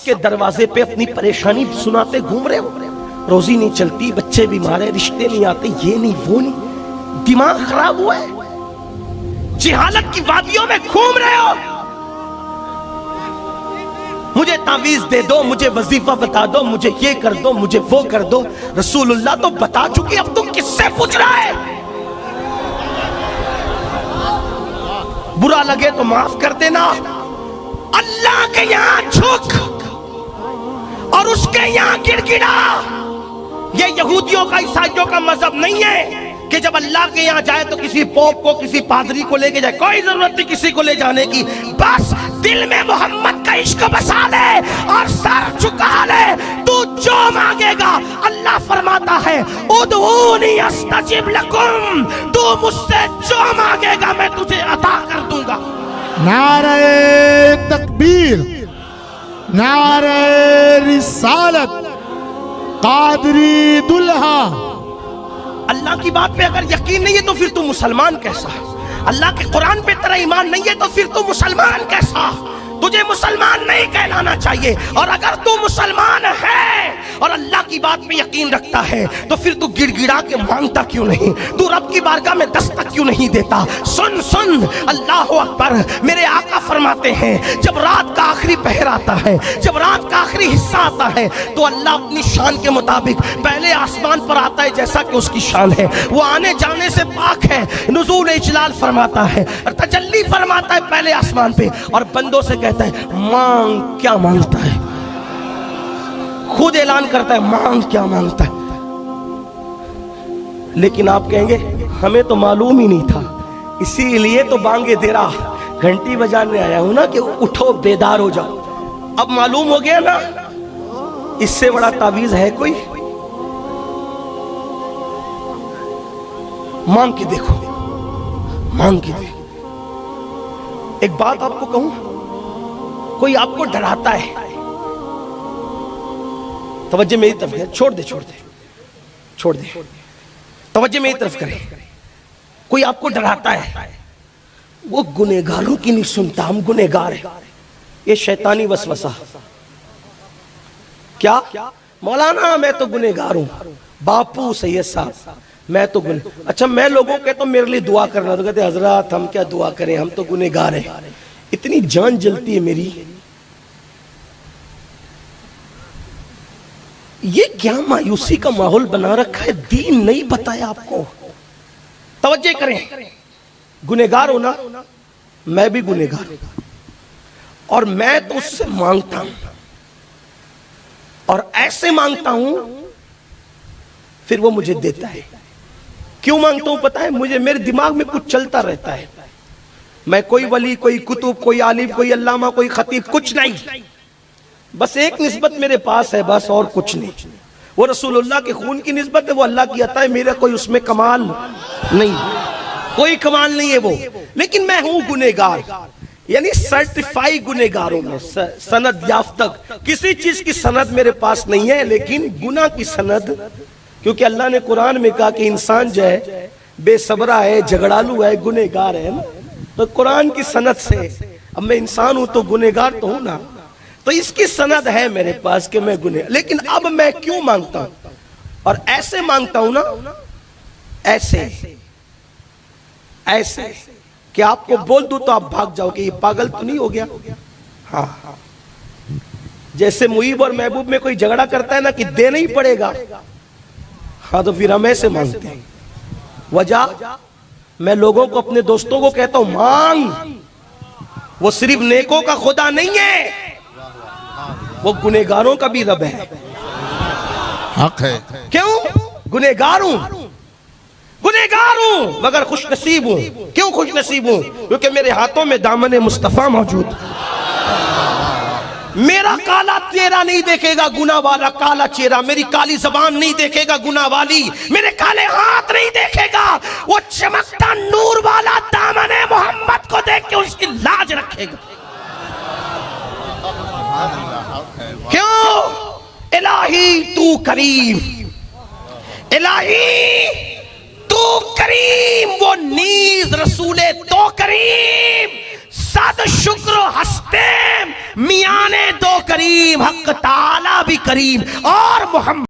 सबके दरवाजे पे अपनी परेशानी सुनाते घूम रहे हो। रोजी नहीं चलती, बच्चे बीमार है, रिश्ते नहीं आते, ये नहीं वो नहीं, दिमाग खराब हुआ है, जिहालत की वादियों में घूम रहे हो। मुझे तावीज दे दो, मुझे वजीफा बता दो, मुझे ये कर दो, मुझे वो कर दो। रसूलुल्लाह तो बता चुकी, अब तुम किससे पूछ रहा है? बुरा लगे तो माफ कर देना। अल्लाह के यहां झुक और उसके यहां गिड़गिड़ा। ये यहूदियों का, ईसाइयों का मजहब नहीं है कि जब अल्लाह के यहां जाए तो किसी पोप को, किसी पादरी को लेके जाए। कोई जरूरत नहीं किसी को ले जाने की, बस दिल में मोहम्मद का इश्क बसा ले और सर झुका ले। तू जो मांगेगा, अल्लाह फरमाता है उदऊनी अस्तजिब लकुम, तू मुझसे जो मांगेगा मैं तुझे अता कर दूंगा। नारे तकबीर, नारे रिसालत, कादरी दुल्हा। अल्लाह की बात पे अगर यकीन नहीं है तो फिर तू मुसलमान कैसा? अल्लाह के कुरान पे तेरा ईमान नहीं है तो फिर तू मुसलमान कैसा? तुझे मुसलमान नहीं कहलाना चाहिए। और अगर तू मुसलमान है और अल्लाह की बात पे यकीन रखता है तो फिर तू गिड़गिड़ा के मांगता क्यों नहीं? तू रब की बारगाह में दस्तक क्यों नहीं देता? सुन सुन, अल्लाह अकबर। मेरे आका फरमाते हैं जब रात का आखिरी पहर आता है, जब रात का आखिरी हिस्सा आता है तो अल्लाह अपनी शान के मुताबिक पहले आसमान पर आता है जैसा कि उसकी शान है, वो आने जाने से पाक है। नुज़ूल इजलाल फरमाता है और तजल्ली फरमाता है पहले आसमान पे और बंदों से कहता है मांग। क्या मांगता है? खुद ऐलान करता है मांग क्या मांगता है। लेकिन आप कहेंगे हमें तो मालूम ही नहीं था, इसीलिए तो बांगे दे रहा, घंटी बजाने आया हूं ना कि उठो बेदार हो जाओ। अब मालूम हो गया ना, इससे बड़ा तावीज है कोई? मांग के देखो, मांग के देखो। एक बात आपको कहूं, कोई आपको डराता है, तवज्जो मेरी तरफ है, छोड़ दे छोड़ दे छोड़ दे, तवज्जो मेरी तरफ करे। कोई आपको डराता है, वो गुनहगारों की नहीं सुनता, हम गुनहगार है, ये शैतानी वसवसा। क्या मौलाना मैं तो गुनहगार हूं, बापू सैयद साहब मैं तो अच्छा मैं लोगों के तो मेरे लिए दुआ करना, तो कहते हजरत हम क्या दुआ करें, हम तो गुनहगार हैं। इतनी जान जलती है मेरी, ये क्या मायूसी का माहौल बना रखा है? दीन नहीं बताया आपको। तवज्जो करें, गुनहगार हो ना, मैं भी गुनहगार हूं और मैं तो उससे मांगता हूं और ऐसे मांगता हूं फिर वो मुझे देता है। क्यों मांगता हूं पता है? मुझे मेरे दिमाग में कुछ चलता रहता है। मैं कोई वली, कोई कुतुब, कोई आलिम, कोई अल्लामा, कोई खतीब, कुछ नहीं, बस एक निस्बत मेरे पास है, बस और कुछ नहीं। वो रसूलुल्लाह के खून की निस्बत है, वो अल्लाह की अता है, मेरा कोई उसमें कमाल नहीं, कोई कमाल नहीं है वो। लेकिन मैं हूं गुनहगार, यानी सर्टिफाई गुनहगार हूं मैं, सनद याफ्ता। किसी चीज की सनद मेरे पास नहीं है, लेकिन गुनाह की सनद, क्योंकि अल्लाह ने कुरान में कहा कि इंसान जो है बेसब्रा है, झगड़ालू है, गुनहगार है ना, तो कुरान की सनद से अब मैं इंसान हूं तो गुनहगार तो हूं ना, तो इसकी सनद है मेरे पास कि मैं गुनहगार। लेकिन अब मैं क्यों मांगता हूं और ऐसे मांगता हूं ना, ऐसे ऐसे कि आपको बोल दूं तो आप भाग जाओ कि ये पागल तो नहीं हो गया। हाँ, जैसे मुईब और महबूब में कोई झगड़ा करता है ना कि देना ही पड़ेगा, हाँ तो फिर हम ऐसे मांगते हैं। वजह मैं लोगों को, अपने दोस्तों को कहता हूं मांग, वो सिर्फ नेकों का खुदा नहीं है, वो गुनहगारों का भी रब है। हक है। क्यों? गुनहगार हूं, गुनहगार हूं मगर खुश नसीब हूं। क्यों खुश नसीब हूं? क्योंकि मेरे हाथों में दामन मुस्तफा मौजूद। मेरा काला चेहरा नहीं देखेगा गुनाह वाला काला चेहरा, मेरी काली जबान नहीं देखेगा गुनाह वाली, मेरे काले हाथ नहीं देखेगा, वो चमकता नूर वाला दामन मोहम्मद को देख के उसकी लाज रखेगा। क्यों? इलाही तू करीम, इलाही तू करीम, वो नीज रसूले तो करीम, सद शुक्र हस्ते मियाँ ने दो करीम, हक ताला भी करीम और मोहम्मद